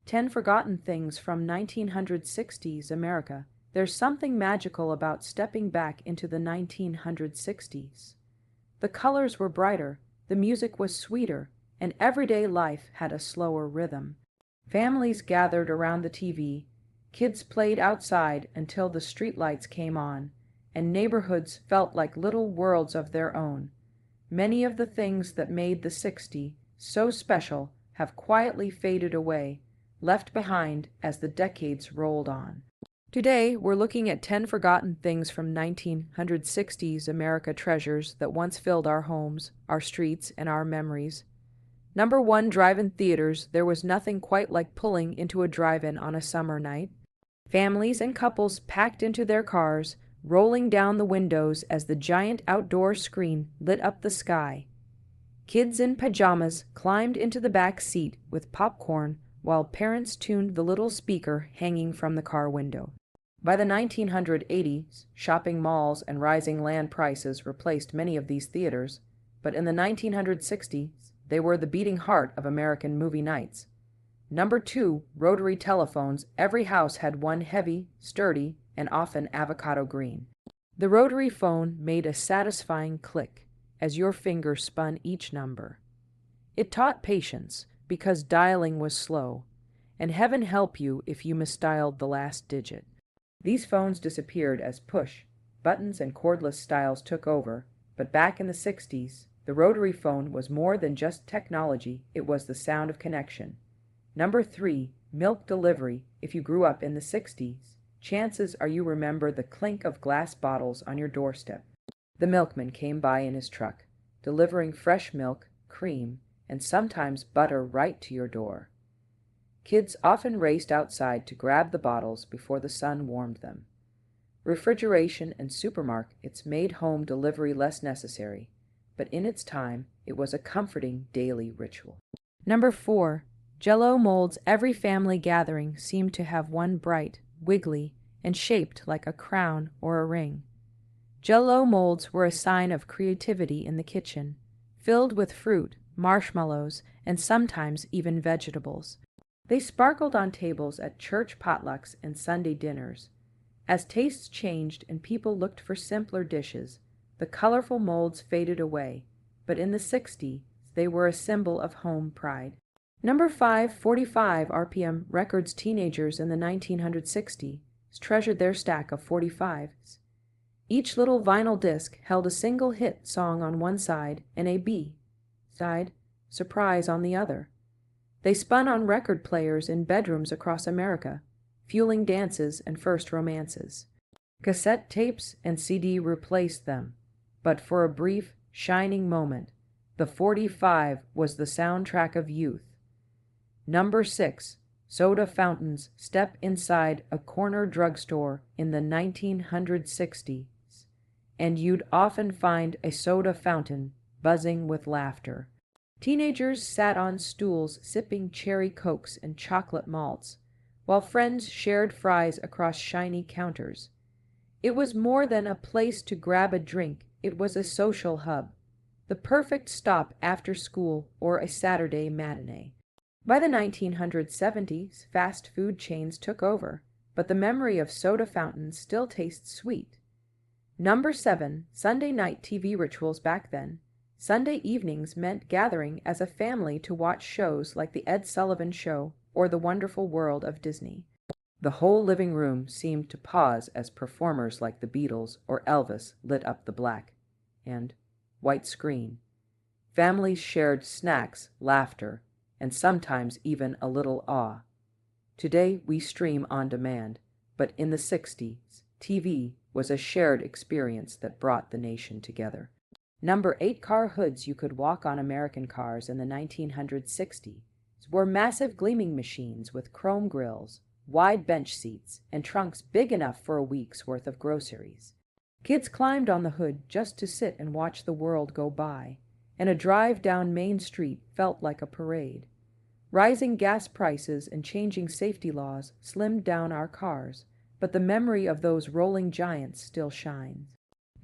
10 Forgotten Things from 1960s America. There's something magical about stepping back into the 1960s. The colors were brighter, the music was sweeter, and everyday life had a slower rhythm. Families gathered around the TV, kids played outside until the streetlights came on, and neighborhoods felt like little worlds of their own. Many of the things that made the 60s so special have quietly faded away, left behind as the decades rolled on. Today, we're looking at 10 forgotten things from 1960s America treasures that once filled our homes, our streets, and our memories. Number 1, drive-in theaters. There was nothing quite like pulling into a drive-in on a summer night. Families and couples packed into their cars, rolling down the windows as the giant outdoor screen lit up the sky. Kids in pajamas climbed into the back seat with popcorn while parents tuned the little speaker hanging from the car window. By the 1980s, shopping malls and rising land prices replaced many of these theaters, but in the 1960s, they were the beating heart of American movie nights. Number 2, rotary telephones. Every house had one, heavy, sturdy, and often avocado green. The rotary phone made a satisfying click as your finger spun each number. It taught patience because dialing was slow, and heaven help you if you misdialed the last digit. These phones disappeared as push, buttons, and cordless styles took over, but back in the 60s, the rotary phone was more than just technology, it was the sound of connection. Number 3, milk delivery. If you grew up in the 60s, chances are you remember the clink of glass bottles on your doorstep. The milkman came by in his truck, delivering fresh milk, cream, and sometimes butter right to your door. Kids often raced outside to grab the bottles before the sun warmed them. Refrigeration and supermarkets made home delivery less necessary, but in its time, it was a comforting daily ritual. Number 4, Jell-O Molds. Every family gathering seemed to have one bright, wiggly, and shaped like a crown or a ring. Jell-O Molds were a sign of creativity in the kitchen, filled with fruit, marshmallows, and sometimes even vegetables. They sparkled on tables at church potlucks and Sunday dinners. As tastes changed and people looked for simpler dishes, the colorful molds faded away, but in the 60s, they were a symbol of home pride. Number 5, 45 RPM records. Teenagers in the 1960s treasured their stack of 45s. Each little vinyl disc held a single hit song on one side and a B-side surprise on the other. They spun on record players in bedrooms across America, fueling dances and first romances. Cassette tapes and CD replaced them, but for a brief, shining moment, the 45 was the soundtrack of youth. Number 6, soda fountains. Step inside a corner drugstore in the 1960s, and you'd often find a soda fountain buzzing with laughter. Teenagers sat on stools sipping cherry cokes and chocolate malts, while friends shared fries across shiny counters. It was more than a place to grab a drink, it was a social hub, the perfect stop after school or a Saturday matinee. By the 1970s, fast food chains took over, but the memory of soda fountains still tastes sweet. Number 7, Sunday night TV rituals. Back then, Sunday evenings meant gathering as a family to watch shows like The Ed Sullivan Show or The Wonderful World of Disney. The whole living room seemed to pause as performers like the Beatles or Elvis lit up the black and white screen. Families shared snacks, laughter, and sometimes even a little awe. Today we stream on demand, but in the 60s, TV was a shared experience that brought the nation together. Number 8, car hoods. You could walk on American cars in the 1960s were massive gleaming machines with chrome grills, wide bench seats, and trunks big enough for a week's worth of groceries. Kids climbed on the hood just to sit and watch the world go by, and a drive down Main Street felt like a parade. Rising gas prices and changing safety laws slimmed down our cars, but the memory of those rolling giants still shines.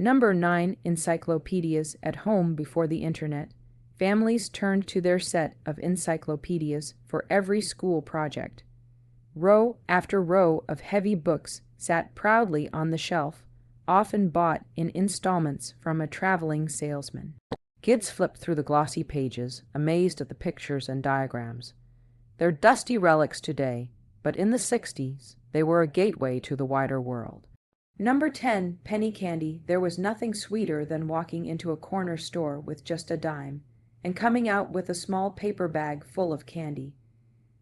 Number 9, encyclopedias. At home before the internet, families turned to their set of encyclopedias for every school project. Row after row of heavy books sat proudly on the shelf, often bought in installments from a traveling salesman. Kids flipped through the glossy pages, amazed at the pictures and diagrams. They're dusty relics today, but in the 60s, they were a gateway to the wider world. Number 10, penny candy. There was nothing sweeter than walking into a corner store with just a dime and coming out with a small paper bag full of candy.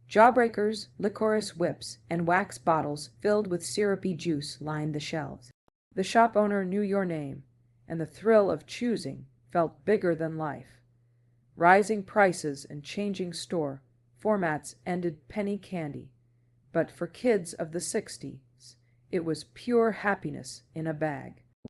Jawbreakers, licorice whips, and wax bottles filled with syrupy juice lined the shelves. The shop owner knew your name, and the thrill of choosing felt bigger than life. Rising prices and changing store formats ended penny candy, but for kids of the 60s, it was pure happiness in a bag.